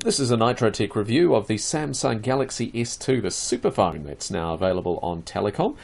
This is a Nitrotech review of the Samsung Galaxy S2, the superphone that's now available on Telecom.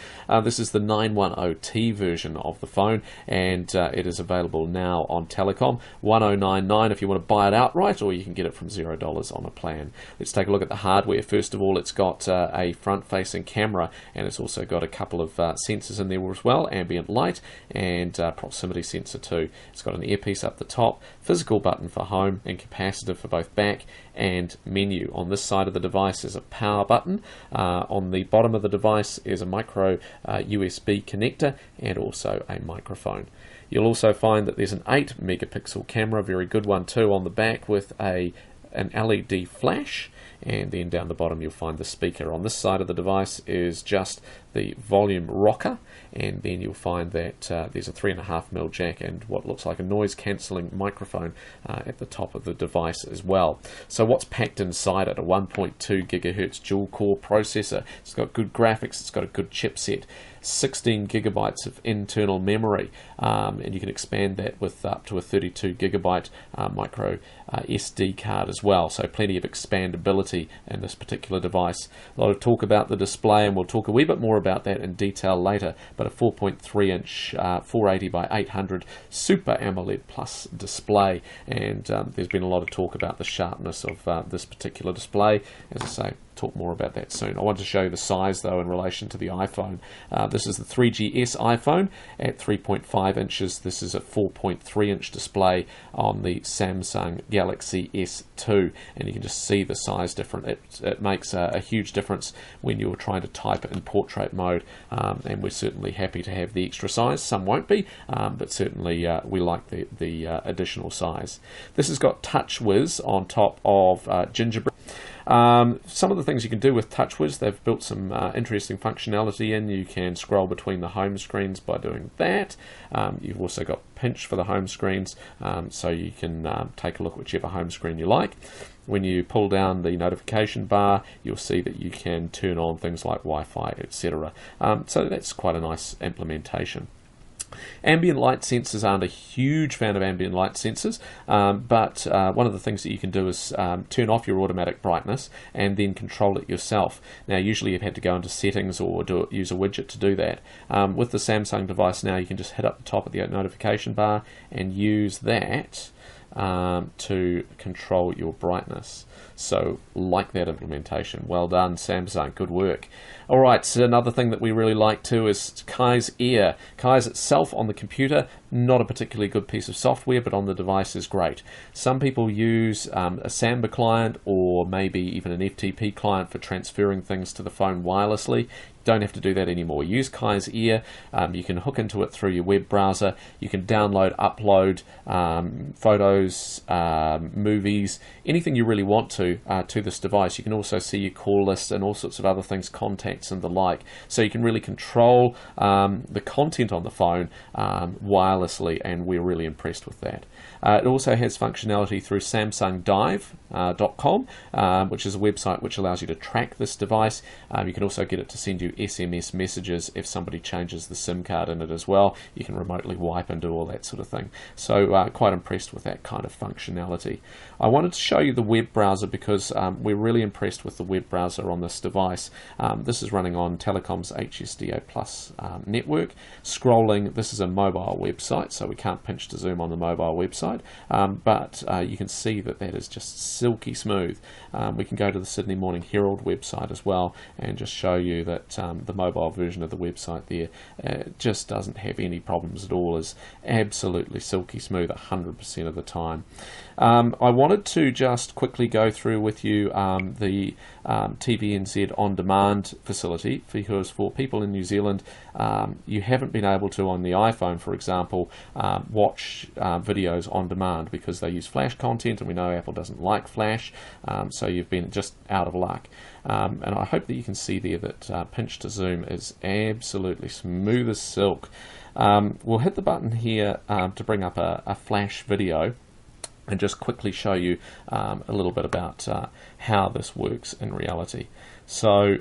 This is the 910T version of the phone, and it is available now on Telecom. $1099 if you want to buy it outright, or you can get it from $0 on a plan. Let's take a look at the hardware. First of all, it's got a front-facing camera, and it's also got a couple of sensors in there as well, ambient light and proximity sensor too. It's got an earpiece up the top, physical button for home, and capacitive for both back and menu. On this side of the device is a power button. On the bottom of the device is a micro USB connector and also a microphone. You'll also find that there's an 8 megapixel camera, very good one too, on the back with an LED flash, and then down the bottom you'll find the speaker. On this side of the device is just the volume rocker, and then you'll find that there's a 3.5mm jack and what looks like a noise cancelling microphone at the top of the device as well. So what's packed inside it? A 1.2 GHz dual core processor. It's got good graphics, it's got a good chipset, 16 gigabytes of internal memory, and you can expand that with up to a 32 gigabyte micro SD card as well, so plenty of expandability in this particular device. A lot of talk about the display, and we'll talk a wee bit more about that in detail later, but a 4.3 inch 480 by 800 Super AMOLED Plus display, and there's been a lot of talk about the sharpness of this particular display. As I say, talk more about that soon. I want to show you the size though in relation to the iPhone. This is the 3GS iPhone at 3.5 inches. This is a 4.3 inch display on the Samsung Galaxy S2, and you can just see the size difference. It makes a huge difference when you're trying to type in portrait mode, and we're certainly happy to have the extra size. Some won't be, but certainly we like the additional size. This has got TouchWiz on top of Gingerbread. Some of the things you can do with TouchWiz, they've built some interesting functionality in. You can scroll between the home screens by doing that. You've also got pinch for the home screens, so you can take a look at whichever home screen you like. When you pull down the notification bar, you'll see that you can turn on things like Wi-Fi, etc. So that's quite a nice implementation. Ambient light sensors aren't a huge fan of ambient light sensors, but one of the things that you can do is turn off your automatic brightness and then control it yourself. Now usually you've had to go into settings or use a widget to do that. With the Samsung device now you can just hit up the top of the notification bar and use that to control your brightness. So like that implementation. Well done Samsung, good work. Alright, so another thing that we really like too is Kai's Ear. Kai's itself on the computer, not a particularly good piece of software, but on the device is great. Some people use a Samba client or maybe even an FTP client for transferring things to the phone wirelessly. Don't have to do that anymore. Use Kai's Ear. You can hook into it through your web browser. You can download, upload photos, movies, anything you really want to this device. You can also see your call list and all sorts of other things, contacts and the like. So you can really control the content on the phone wirelessly, and we're really impressed with that. It also has functionality through SamsungDive.com, which is a website which allows you to track this device. You can also get it to send you SMS messages if somebody changes the SIM card in it as well. You can remotely wipe and do all that sort of thing. So quite impressed with that kind of functionality. I wanted to show you the web browser because we're really impressed with the web browser on this device. This is running on Telecom's HSDA Plus network. Scrolling, this is a mobile website, so we can't pinch to zoom on the mobile website, but you can see that that is just silky smooth. We can go to the Sydney Morning Herald website as well and just show you that the mobile version of the website there just doesn't have any problems at all. Is absolutely silky smooth 100% of the time. I wanted to just quickly go through with you the TVNZ on-demand facility, because for people in New Zealand you haven't been able to, on the iPhone for example, watch videos on demand because they use Flash content, and we know Apple doesn't like Flash, so you've been just out of luck. And I hope that you can see there that pinch to zoom is absolutely smooth as silk. We'll hit the button here to bring up a Flash video and just quickly show you a little bit about how this works in reality. So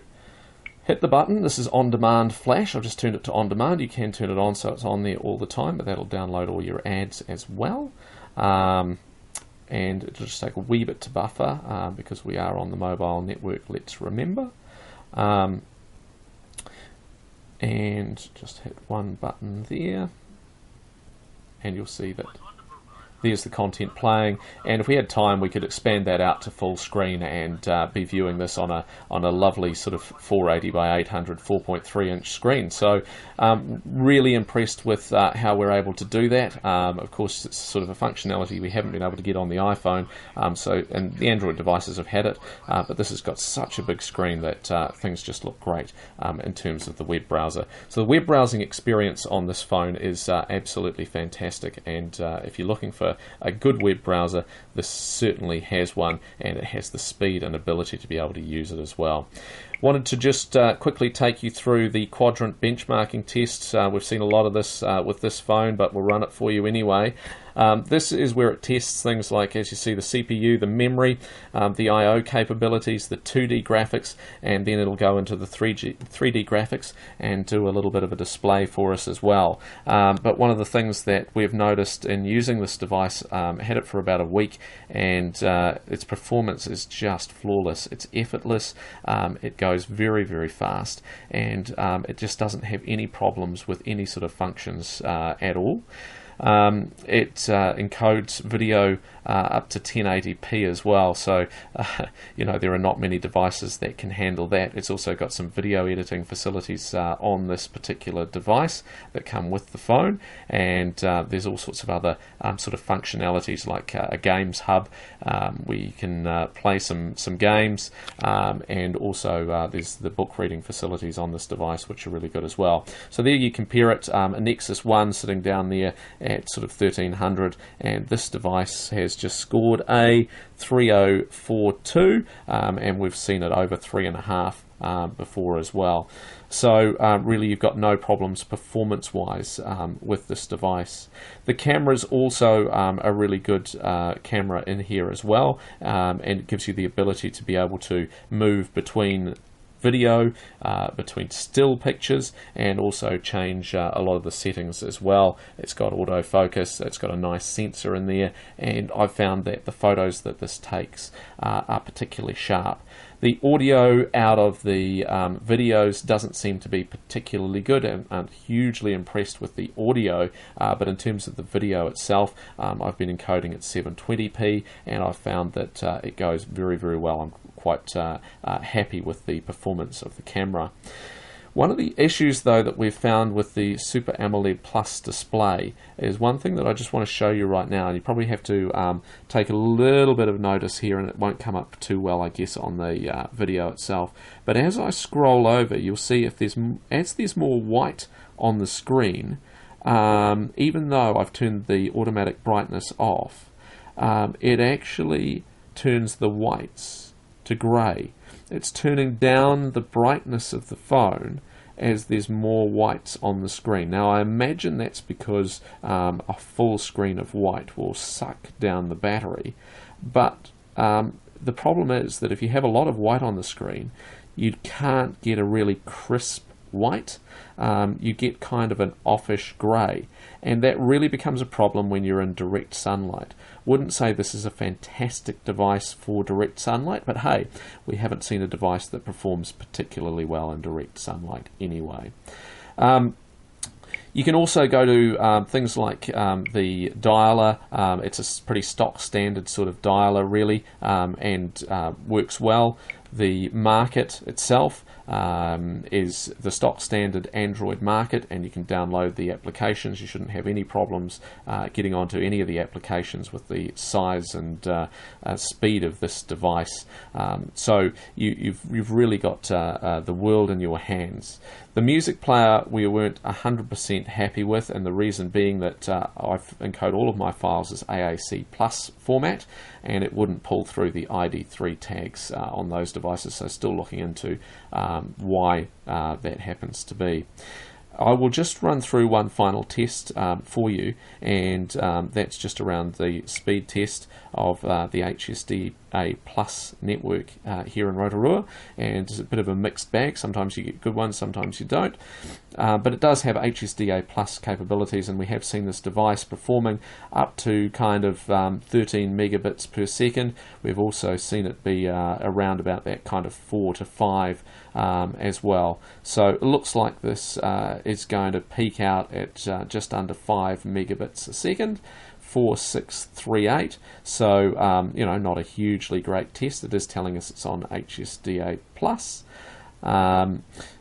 hit the button. This is on-demand Flash. I've just turned it to on-demand. You can turn it on so it's on there all the time, but that'll download all your ads as well. and it'll just take a wee bit to buffer because we are on the mobile network, let's remember. And just hit one button there, and you'll see that there's the content playing, and if we had time we could expand that out to full screen and be viewing this on a lovely sort of 480 by 800 4.3 inch screen. So really impressed with how we're able to do that. Of course, it's sort of a functionality we haven't been able to get on the iPhone, and the Android devices have had it, but this has got such a big screen that things just look great in terms of the web browser. So the web browsing experience on this phone is absolutely fantastic, and if you're looking for a good web browser, this certainly has one, and it has the speed and ability to be able to use it as well. Wanted to just quickly take you through the quadrant benchmarking tests. We've seen a lot of this with this phone, but we'll run it for you anyway. This is where it tests things like, as you see, the CPU, the memory, the I/O capabilities, the 2D graphics, and then it'll go into the 3D graphics and do a little bit of a display for us as well. But one of the things that we've noticed in using this device, had it for about a week, and its performance is just flawless. It's effortless, it goes very, very fast, and it just doesn't have any problems with any sort of functions at all. It encodes video up to 1080p as well, so you know, there are not many devices that can handle that. It's also got some video editing facilities on this particular device that come with the phone, and there's all sorts of other sort of functionalities like a games hub where you can play some games, and also there's the book reading facilities on this device, which are really good as well. So there you compare it, a Nexus 1 sitting down there at sort of 1300, and this device has just scored a 3042, and we've seen it over 3.5 before as well. So really you've got no problems performance wise with this device. The camera's also a really good camera in here as well, and it gives you the ability to be able to move between video, between still pictures, and also change a lot of the settings as well. It's got autofocus, it's got a nice sensor in there, and I've found that the photos that this takes are particularly sharp. The audio out of the videos doesn't seem to be particularly good, and I'm hugely impressed with the audio, but in terms of the video itself, I've been encoding at 720p, and I've found that it goes very, very well. I'm quite happy with the performance of the camera. One of the issues though that we've found with the Super AMOLED Plus display is one thing that I just want to show you right now, and you probably have to take a little bit of notice here, and it won't come up too well I guess on the video itself, but as I scroll over you'll see if there's more white on the screen, even though I've turned the automatic brightness off, it actually turns the whites to grey. It's turning down the brightness of the phone as there's more whites on the screen. Now I imagine that's because a full screen of white will suck down the battery, but the problem is that if you have a lot of white on the screen, you can't get a really crisp white. You get kind of an offish grey, and that really becomes a problem when you're in direct sunlight. Wouldn't say this is a fantastic device for direct sunlight, but hey, we haven't seen a device that performs particularly well in direct sunlight anyway. You can also go to things like the dialer. It's a pretty stock standard sort of dialer really, and works well. The market itself is the stock standard Android market, and you can download the applications. You shouldn't have any problems getting onto any of the applications with the size and speed of this device. So you've really got the world in your hands. The music player we weren't 100% happy with, and the reason being that I've encoded all of my files as AAC Plus format, and it wouldn't pull through the ID3 tags on those devices, so still looking into why that happens to be. I will just run through one final test for you, and that's just around the speed test of the HSD HSDA Plus network here in Rotorua, and it's a bit of a mixed bag. Sometimes you get good ones, sometimes you don't. But it does have HSDA Plus capabilities, and we have seen this device performing up to kind of 13 megabits per second. We've also seen it be around about that kind of 4 to 5 as well. So it looks like this is going to peak out at just under 5 megabits a second. 4638, so you know, not a hugely great test. It is telling us it's on HSDA Plus.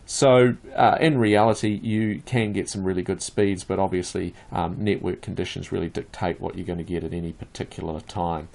So in reality, you can get some really good speeds, but obviously network conditions really dictate what you're going to get at any particular time.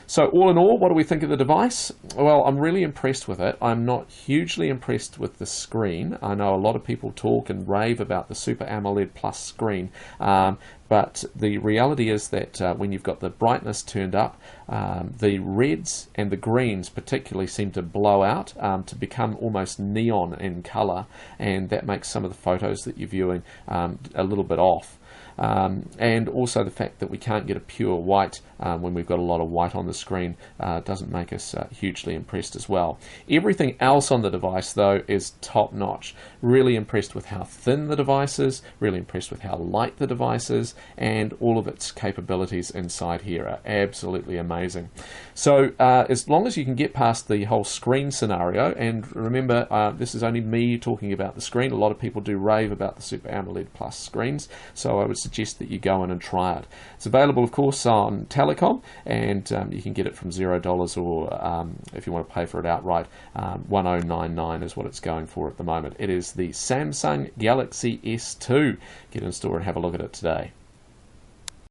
So all in all, what do we think of the device? Well, I'm really impressed with it. I'm not hugely impressed with the screen. I know a lot of people talk and rave about the Super AMOLED Plus screen, but the reality is that when you've got the brightness turned up, the reds and the greens particularly seem to blow out to become almost neon in colour, and that makes some of the photos that you're viewing a little bit off. And also the fact that we can't get a pure white when we've got a lot of white on the screen doesn't make us hugely impressed as well. Everything else on the device though is top notch. Really impressed with how thin the device is, really impressed with how light the device is, and all of its capabilities inside here are absolutely amazing. So as long as you can get past the whole screen scenario, and remember this is only me talking about the screen, a lot of people do rave about the Super AMOLED Plus screens, so I would suggest that you go in and try it. It's available of course on Telecom, and you can get it from $0, or if you want to pay for it outright, $1099 is what it's going for at the moment. It is the Samsung Galaxy S2. Get in store and have a look at it today.